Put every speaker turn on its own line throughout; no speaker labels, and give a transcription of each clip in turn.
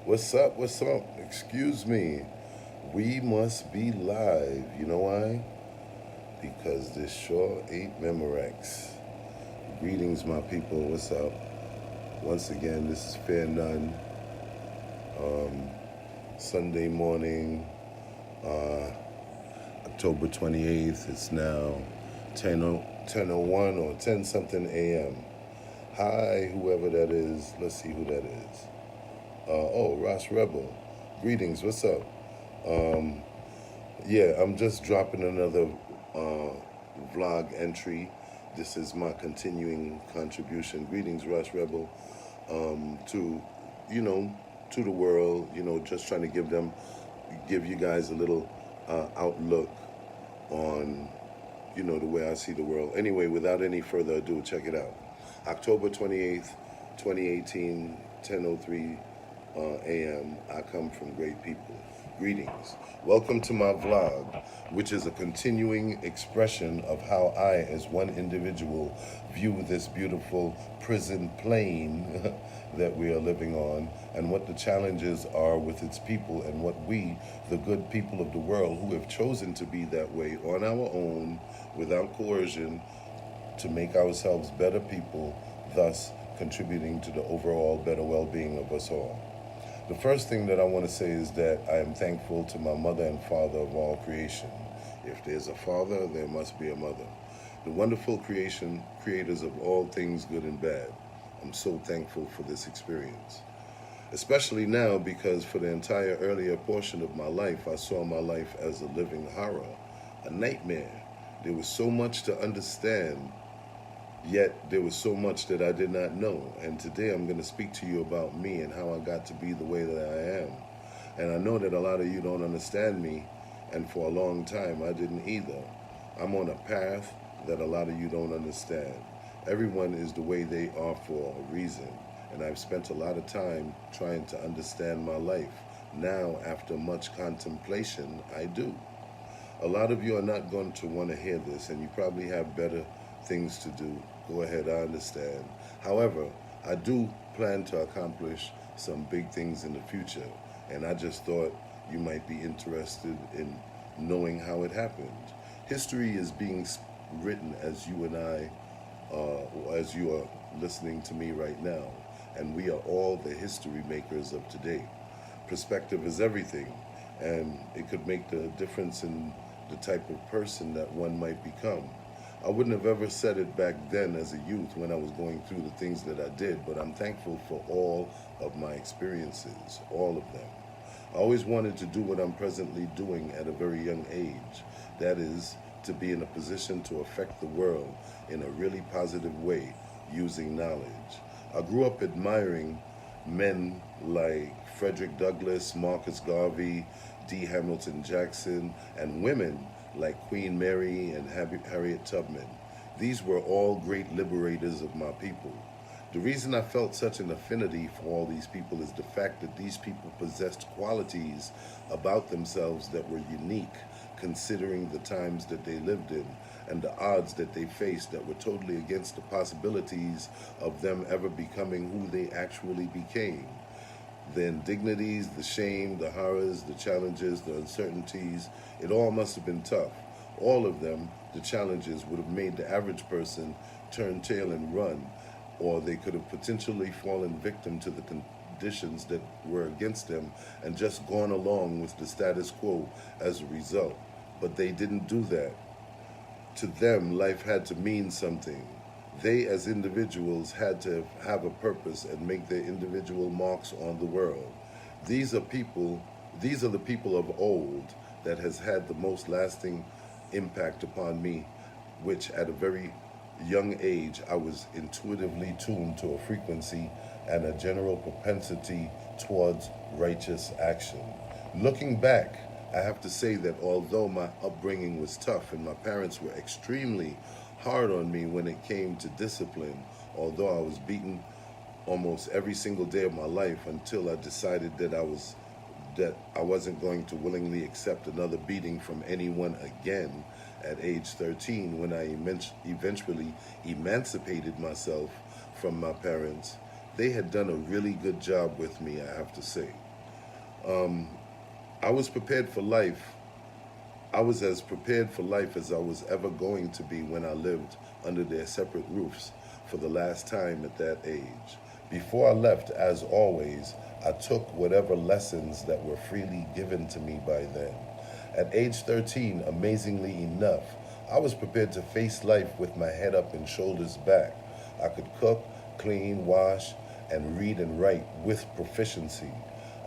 What's up? What's up? Excuse me. We must be live. You know why? Because this sure ain't Memorex. Greetings, my people. What's up? Once again, this is Fair None. Sunday morning, uh, October 28th. It's now 10:01 or 10 something a.m. Hi, whoever that is. Let's see who that is. Ross Rebel. Greetings. What's up? Um, Yeah, I'm just dropping another uh, vlog entry. This is my continuing contribution. Greetings, Rush Rebel, to you know, to the world. Just trying to give you guys a little outlook on the way I see the world. Anyway, without any further ado, check it out. October 28th, 2018, 10:03 a.m. I come from great people. Greetings. Welcome to my vlog, which is a continuing expression of how I, as one individual, view this beautiful prison plane that we are living on, and what the challenges are with its people, and what we, the good people of the world, who have chosen to be that way on our own, without coercion, to make ourselves better people, thus contributing to the overall better well being of us all. The first thing that I want to say is that I am thankful to my mother and father of all creation. If there's a father, there must be a mother. The wonderful creators of all things good and bad. I'm so thankful for this experience. Especially now because for the entire earlier portion of my life, I saw my life as a living horror, a nightmare. There was so much to understand, yet there was so much that I did not know. And today I'm going to speak to you about me and how I got to be the way that I am. And I know that a lot of you don't understand me, and for a long time I didn't either. I'm on a path that a lot of you don't understand. Everyone is the way they are for a reason, and I've spent a lot of time trying to understand my life. Now, after much contemplation, I do. A lot of you are not going to want to hear this, and you probably have better things to do. Go ahead, I understand. However, I do plan to accomplish some big things in the future, and I just thought you might be interested in knowing how it happened. History is being written as you and I, or as you are listening to me right now, and we are all the history makers of today. Perspective is everything, and it could make the difference in the type of person that one might become. I wouldn't have ever said it back then as a youth when I was going through the things that I did, but I'm thankful for all of my experiences, all of them. I always wanted to do what I'm presently doing at a very young age. That is, to be in a position to affect the world in a really positive way using knowledge. I grew up admiring men like Frederick Douglass, Marcus Garvey, D. Hamilton Jackson, and women like Queen Mary and Harriet Tubman. These were all great liberators of my people. The reason I felt such an affinity for all these people is the fact that these people possessed qualities about themselves that were unique, considering the times that they lived in and the odds that they faced that were totally against the possibilities of them ever becoming who they actually became. The indignities, the shame, the horrors, the challenges, the uncertainties, it all must have been tough. All of them, the challenges, would have made the average person turn tail and run, or they could have potentially fallen victim to the conditions that were against them and just gone along with the status quo as a result. But they didn't do that. To them, life had to mean something. They, as individuals, had to have a purpose and make their individual marks on the world. These are people, these are the people of old that has had the most lasting impact upon me, which at a very young age I was intuitively tuned to a frequency and a general propensity towards righteous action. Looking back, I have to say that although my upbringing was tough and my parents were extremely hard on me when it came to discipline, although I was beaten almost every single day of my life until I decided that I wasn't going to willingly accept another beating from anyone again at age 13 when I eventually emancipated myself from my parents. They had done a really good job with me, I have to say. I was prepared for life. I was as prepared for life as I was ever going to be when I lived under their separate roofs for the last time at that age. Before I left, as always, I took whatever lessons that were freely given to me by then. At age 13, amazingly enough, I was prepared to face life with my head up and shoulders back. I could cook, clean, wash, and read and write with proficiency.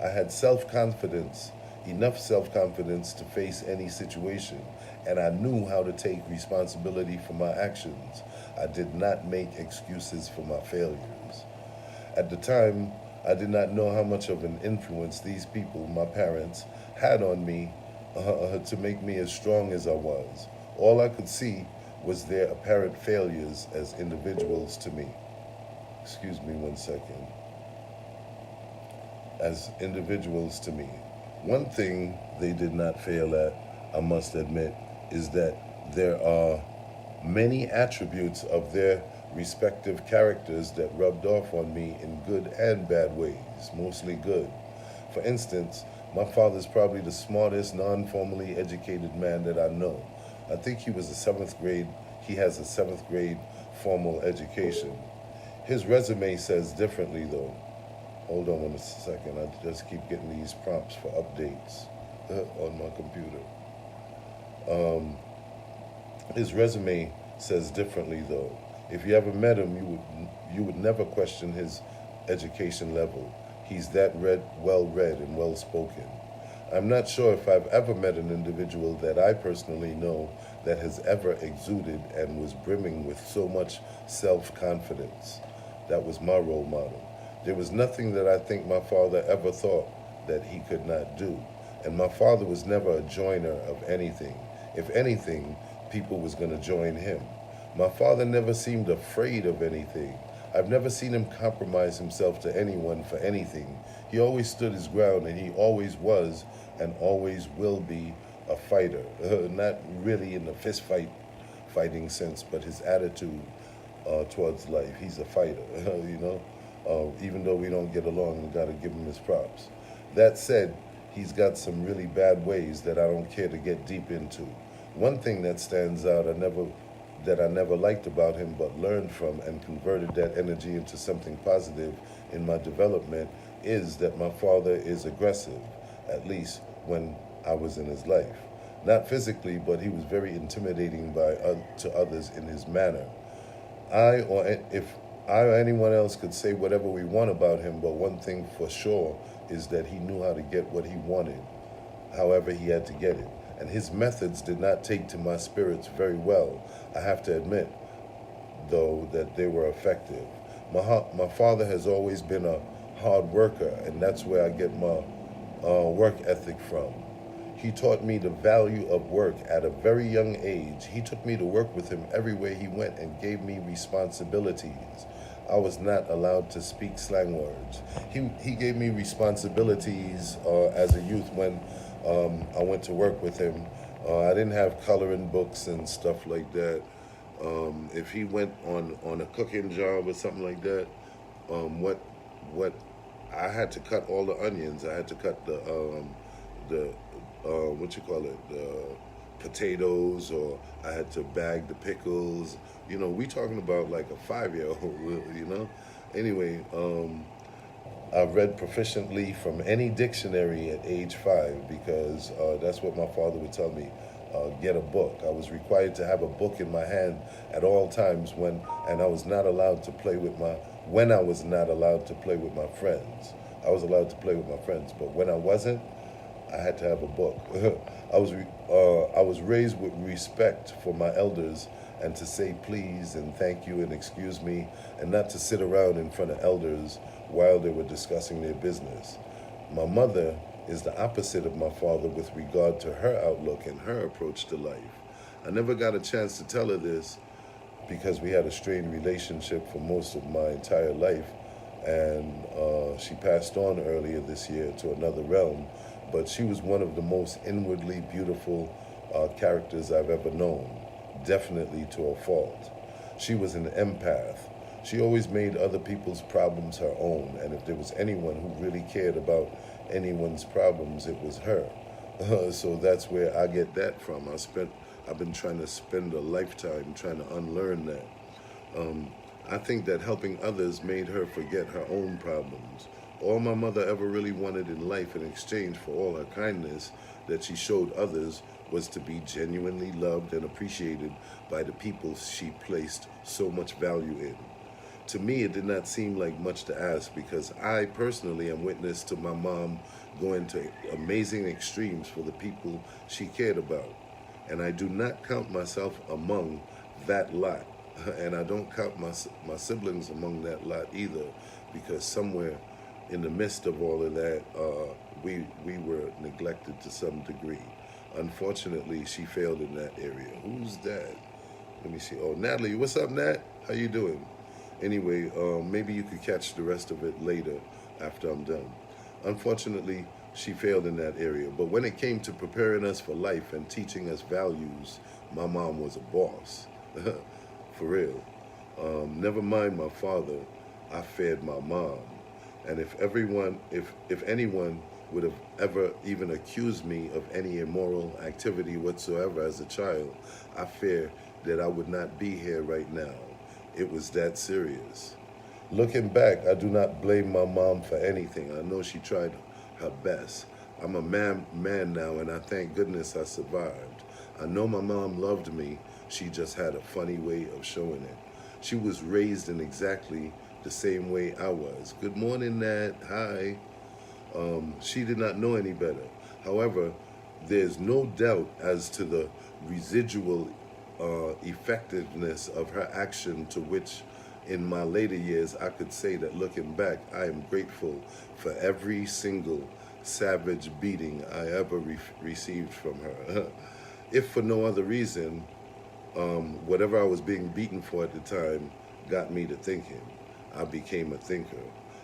I had self confidence, enough self confidence to face any situation, and I knew how to take responsibility for my actions. I did not make excuses for my failures. At the time, I did not know how much of an influence these people, my parents, had on me to make me as strong as I was. All I could see was their apparent failures as individuals to me. Excuse me 1 second. As individuals to me. One thing they did not fail at, I must admit, is that there are many attributes of their respective characters that rubbed off on me in good and bad ways, mostly good. For instance, my father's probably the smartest, non-formally educated man that I know. I think he has a seventh grade formal education. His resume says differently though. Hold on 1 second, I just keep getting these prompts for updates on my computer. His resume says differently though. If you ever met him, you would never question his education level. He's that well read and well spoken. I'm not sure if I've ever met an individual that I personally know that has ever exuded and was brimming with so much self-confidence. That was my role model. There was nothing that I think my father ever thought that he could not do. And my father was never a joiner of anything. If anything, people was going to join him. My father never seemed afraid of anything. I've never seen him compromise himself to anyone for anything. He always stood his ground, and he always was and always will be a fighter. Not really in the fighting sense, but his attitude towards life. He's a fighter, you know. Even though we don't get along, we got to give him his props. That said, he's got some really bad ways that I don't care to get deep into. One thing that stands out that I never liked about him but learned from and converted that energy into something positive in my development is that my father is aggressive, at least when I was in his life. Not physically, but he was very intimidating to others in his manner. If I or anyone else could say whatever we want about him, but one thing for sure is that he knew how to get what he wanted, however he had to get it. And his methods did not take to my spirits very well. I have to admit, though, that they were effective. My father has always been a hard worker, and that's where I get my work ethic from. He taught me the value of work at a very young age. He took me to work with him everywhere he went and gave me responsibilities. I was not allowed to speak slang words. He gave me responsibilities as a youth when I went to work with him. I didn't have coloring books and stuff like that. If he went on a cooking job or something like that, what I had to cut all the onions. I had to cut the what you call it, the potatoes, or I had to bag the pickles. You know, we talking about like a 5-year-old, you know? Anyway, I read proficiently from any dictionary at age 5 because that's what my father would tell me. Get a book. I was required to have a book in my hand at all times and I was not allowed to play with when I was not allowed to play with my friends. I was allowed to play with my friends, but when I wasn't, I had to have a book. I was raised with respect for my elders and to say please and thank you and excuse me and not to sit around in front of elders while they were discussing their business. My mother is the opposite of my father with regard to her outlook and her approach to life. I never got a chance to tell her this because we had a strained relationship for most of my entire life, and she passed on earlier this year to another realm, but she was one of the most inwardly beautiful characters I've ever known, definitely to a fault. She was an empath. She always made other people's problems her own, and if there was anyone who really cared about anyone's problems, it was her. So that's where I get that from. I've been trying to spend a lifetime trying to unlearn that. I think that helping others made her forget her own problems. All my mother ever really wanted in life in exchange for all her kindness that she showed others was to be genuinely loved and appreciated by the people she placed so much value in. To me, it did not seem like much to ask because I personally am witness to my mom going to amazing extremes for the people she cared about. And I do not count myself among that lot. And I don't count my siblings among that lot either, because somewhere in the midst of all of that, we were neglected to some degree. Unfortunately, she failed in that area. Who's that? Let me see. Oh, Natalie. What's up, Nat? How you doing? Anyway, maybe you could catch the rest of it later after I'm done. Unfortunately, she failed in that area. But when it came to preparing us for life and teaching us values, my mom was a boss. For real. Never mind my father, I feared my mom. And if anyone would have ever even accused me of any immoral activity whatsoever as a child, I fear that I would not be here right now. It was that serious. Looking back, I do not blame my mom for anything. I know she tried her best. I'm a man now, and I thank goodness I survived. I know my mom loved me. She just had a funny way of showing it. She was raised in exactly the same way I was. Good morning, Nat. Hi. She did not know any better. However, there's no doubt as to the residual effectiveness of her action, to which in my later years I could say that looking back, I am grateful for every single savage beating I ever received from her. If for no other reason, whatever I was being beaten for at the time got me to thinking. I became a thinker.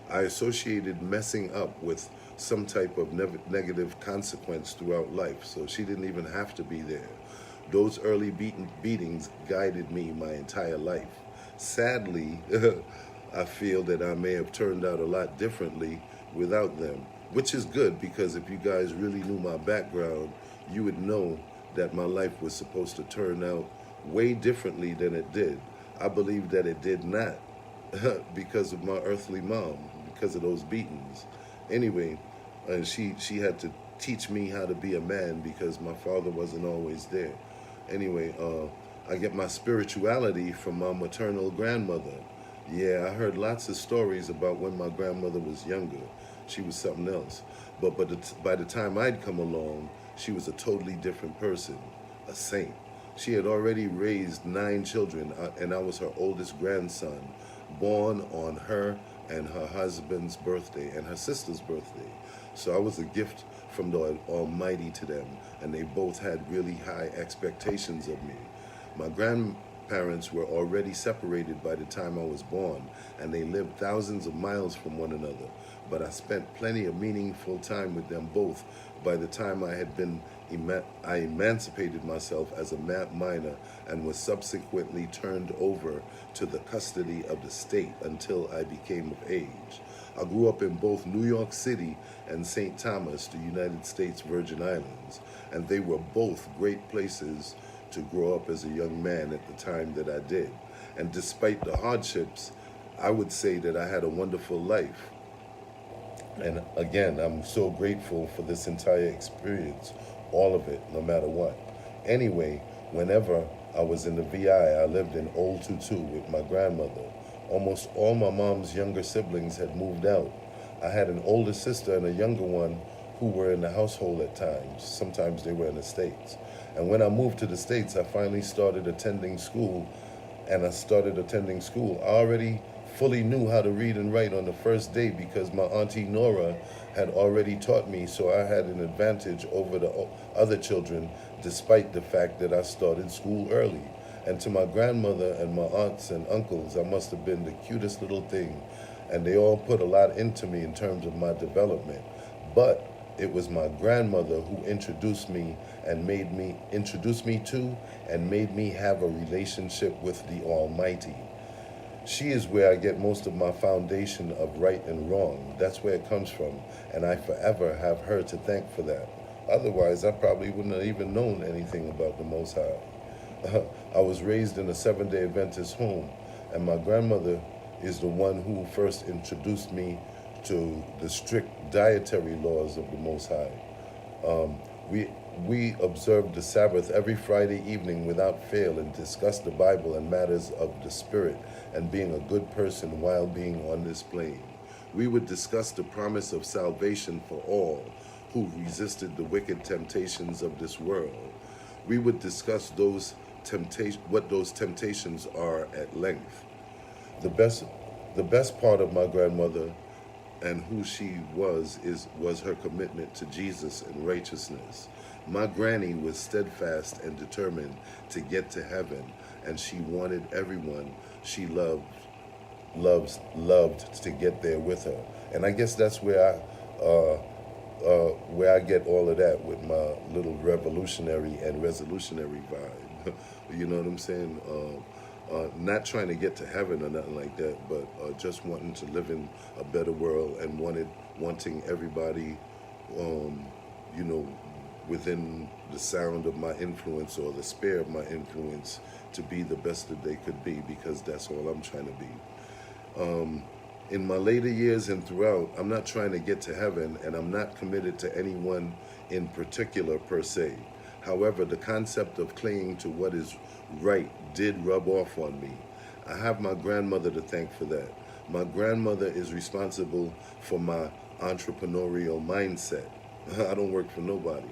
I associated messing up with some type of negative consequence throughout life, so she didn't even have to be there. Those early beatings guided me my entire life. Sadly, I feel that I may have turned out a lot differently without them, which is good, because if you guys really knew my background, you would know that my life was supposed to turn out way differently than it did. I believe that it did not because of my earthly mom, because of those beatings. Anyway, and she had to teach me how to be a man because my father wasn't always there. Anyway, I get my spirituality from my maternal grandmother. Yeah, I heard lots of stories about when my grandmother was younger. She was something else. But by the time I'd come along, she was a totally different person, a saint. She had already raised 9 children, and I was her oldest grandson, born on her and her husband's birthday and her sister's birthday. So I was a gift from the Almighty to them, and they both had really high expectations of me. My grandparents were already separated by the time I was born, and they lived thousands of miles from one another. But I spent plenty of meaningful time with them both by the time I emancipated myself as a minor and was subsequently turned over to the custody of the state until I became of age. I grew up in both New York City and St. Thomas, the United States Virgin Islands, and they were both great places to grow up as a young man at the time that I did. And despite the hardships, I would say that I had a wonderful life. And again, I'm so grateful for this entire experience, all of it, no matter what. Anyway, whenever I was in the VI, I lived in Old Tutu with my grandmother. Almost all my mom's younger siblings had moved out. I had an older sister and a younger one who were in the household at times. Sometimes they were in the States. And when I moved to the States, I finally started attending school. I already fully knew how to read and write on the first day because my auntie Nora had already taught me, so I had an advantage over the other children despite the fact that I started school early. And to my grandmother and my aunts and uncles, I must have been the cutest little thing, and they all put a lot into me in terms of my development. But it was my grandmother who introduced me to and made me have a relationship with the Almighty. She is where I get most of my foundation of right and wrong. That's where it comes from. And I forever have her to thank for that. Otherwise, I probably wouldn't have even known anything about the Most High. I was raised in a Seventh-day Adventist home, and my grandmother is the one who first introduced me to the strict dietary laws of the Most High. Um, we observed the Sabbath every Friday evening without fail and discussed the Bible and matters of the Spirit and being a good person while being on this plane. We would discuss the promise of salvation for all who resisted the wicked temptations of this world. We would discuss what those temptations are at length. The best, the best part of my grandmother and who she was her commitment to Jesus and righteousness. My granny was steadfast and determined to get to heaven, and she wanted everyone she loved to get there with her. And I guess that's where I get all of that with my little revolutionary and resolutionary vibe. You know what I'm saying? Not trying to get to heaven or nothing like that, but just wanting to live in a better world and wanting everybody, you know, within the sound of my influence or the sphere of my influence to be the best that they could be, because that's all I'm trying to be. In my later years and throughout, I'm not trying to get to heaven, and I'm not committed to anyone in particular per se. However, the concept of clinging to what is right did rub off on me. I have my grandmother to thank for that. My grandmother is responsible for my entrepreneurial mindset. I don't work for nobody.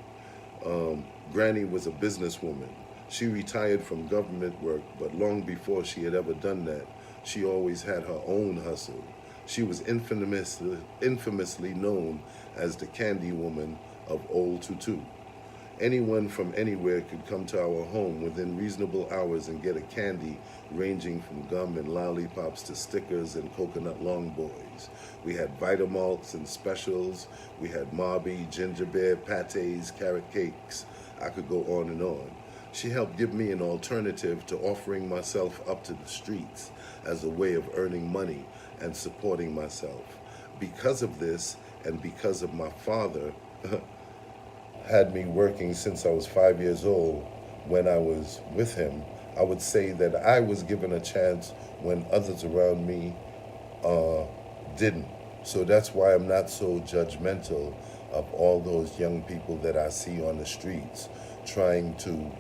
Granny was a businesswoman. She retired from government work, but long before she had ever done that, she always had her own hustle. She was infamously known as the candy woman of Old Tutu. Anyone from anywhere could come to our home within reasonable hours and get a candy ranging from gum and lollipops to stickers and coconut long boys. We had Vitamalts and specials. We had Marby, ginger beer, pates, carrot cakes. I could go on and on. She helped give me an alternative to offering myself up to the streets as a way of earning money and supporting myself. Because of this, and because of my father, had me working since I was 5 years old when I was with him, I would say that I was given a chance when others around me didn't. So that's why I'm not so judgmental of all those young people that I see on the streets trying to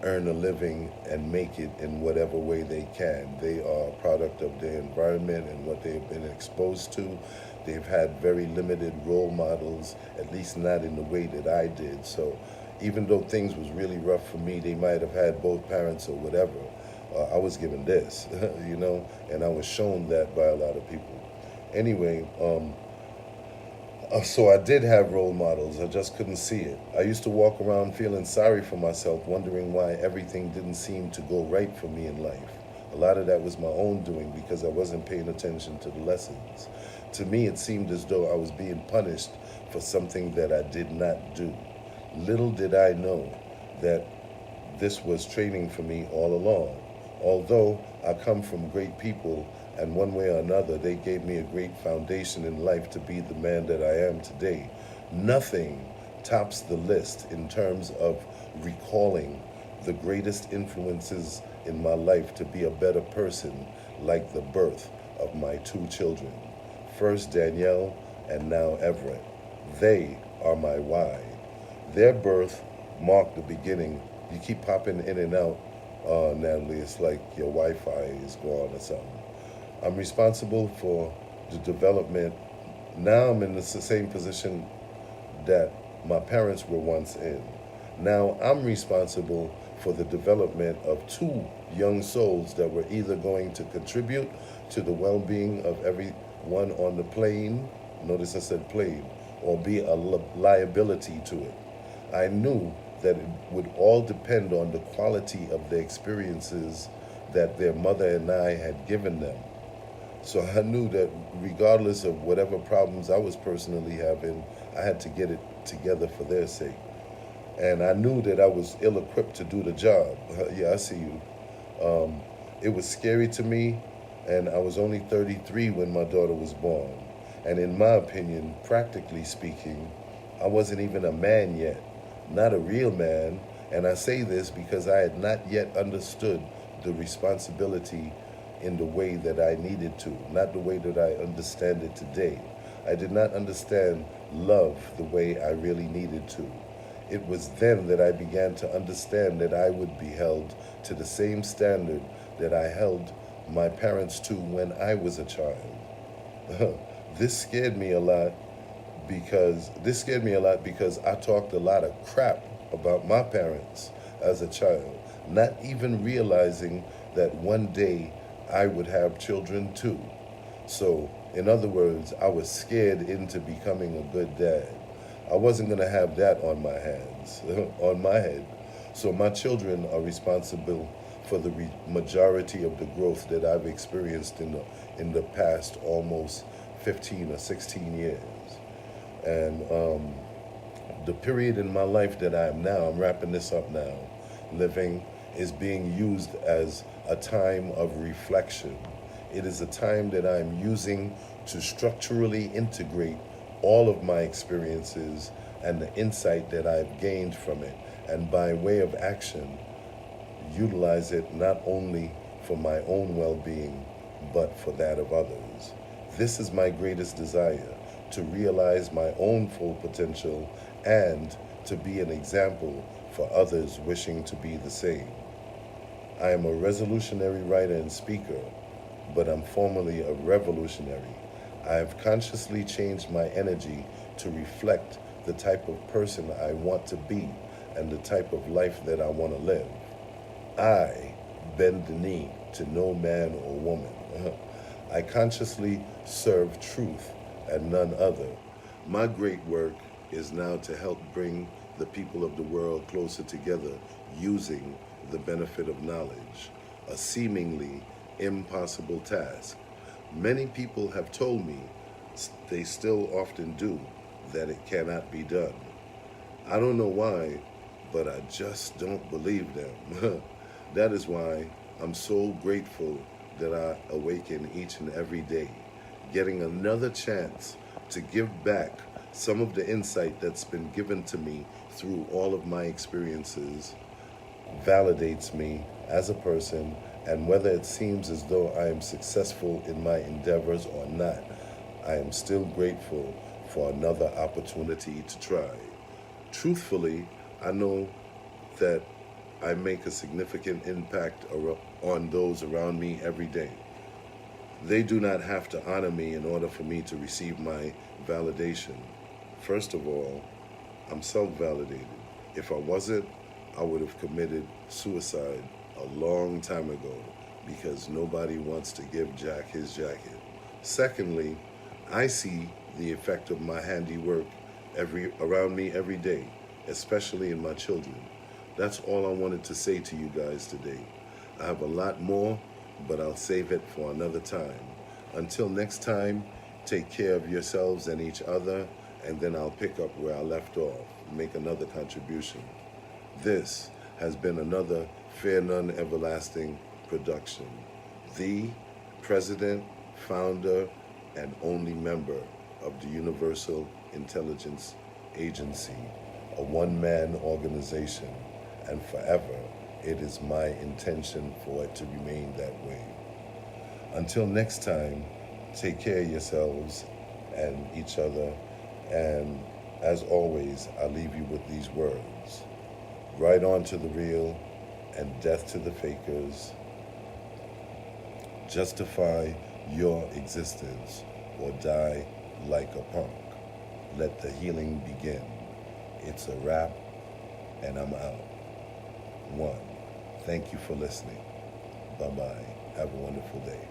earn a living and make it in whatever way they can. They are a product of their environment and what they've been exposed to. They've had very limited role models, at least not in the way that I did. So even though things was really rough for me, they might have had both parents or whatever. I was given this, you know, and I was shown that by a lot of people. Anyway, so I did have role models, I just couldn't see it. I used to walk around feeling sorry for myself, wondering why everything didn't seem to go right for me in life. A lot of that was my own doing because I wasn't paying attention to the lessons. To me, it seemed as though I was being punished for something that I did not do. Little did I know that this was training for me all along. Although I come from great people, and one way or another, they gave me a great foundation in life to be the man that I am today. Nothing tops the list in terms of recalling the greatest influences in my life to be a better person, like the birth of my two children. First Danielle and now Everett. They are my why. Their birth marked the beginning. You keep popping in and out, Natalie. It's like your Wi-Fi is gone or something. I'm responsible for the development. Now I'm in the same position that my parents were once in. Now I'm responsible for the development of two young souls that were either going to contribute to the well-being of everyone on the plane, notice I said plane, or be a liability to it. I knew that it would all depend on the quality of the experiences that their mother and I had given them. So I knew that regardless of whatever problems I was personally having, I had to get it together for their sake. And I knew that I was ill-equipped to do the job. Yeah, I see you. It was scary to me And I was only 33 when my daughter was born. And in my opinion, practically speaking, I wasn't even a man yet, not a real man. And I say this because I had not yet understood the responsibility in the way that I needed to, not the way that I understand it today. I did not understand love the way I really needed to. It was then that I began to understand that I would be held to the same standard that I held my parents to when I was a child. This scared me a lot because I talked a lot of crap about my parents as a child, not even realizing that one day I would have children too. So, in other words, I was scared into becoming a good dad. I wasn't going to have that on my hands, on my head. So my children are responsible for the majority of the growth that I've experienced in the past almost 15 or 16 years. And the period in my life that I am now, I'm wrapping this up now, living, is being used as a time of reflection. It is a time that I'm using to structurally integrate all of my experiences and the insight that I've gained from it, and by way of action, utilize it not only for my own well-being, but for that of others. This is my greatest desire, to realize my own full potential and to be an example for others wishing to be the same. I am a resolutionary writer and speaker, but I'm formerly a revolutionary. I have consciously changed my energy to reflect the type of person I want to be and the type of life that I want to live. I bend the knee to no man or woman. I consciously serve truth and none other. My great work is now to help bring the people of the world closer together using the benefit of knowledge, a seemingly impossible task. Many people have told me, they still often do, that it cannot be done. I don't know why, but I just don't believe them. That is why I'm so grateful that I awaken each and every day, getting another chance to give back some of the insight that's been given to me through all of my experiences, validates me as a person, and whether it seems as though I am successful in my endeavors or not, I am still grateful for another opportunity to try. Truthfully, I know that I make a significant impact on those around me every day. They do not have to honor me in order for me to receive my validation. First of all, I'm self-validated. If I wasn't, I would have committed suicide a long time ago because nobody wants to give Jack his jacket. Secondly, I see the effect of my handiwork around me every day, especially in my children. That's all I wanted to say to you guys today. I have a lot more, but I'll save it for another time. Until next time, take care of yourselves and each other, and then I'll pick up where I left off, make another contribution. This has been another Fear None Everlasting production. The president, founder, and only member of the Universal Intelligence Agency, a one-man organization, and forever it is my intention for it to remain that way. Until next time, take care of yourselves and each other, and as always, I'll leave you with these words. Right on to the real and death to the fakers. Justify your existence or die like a punk. Let the healing begin. It's a wrap, and I'm out. 1. Thank you for listening. Bye-bye. Have a wonderful day.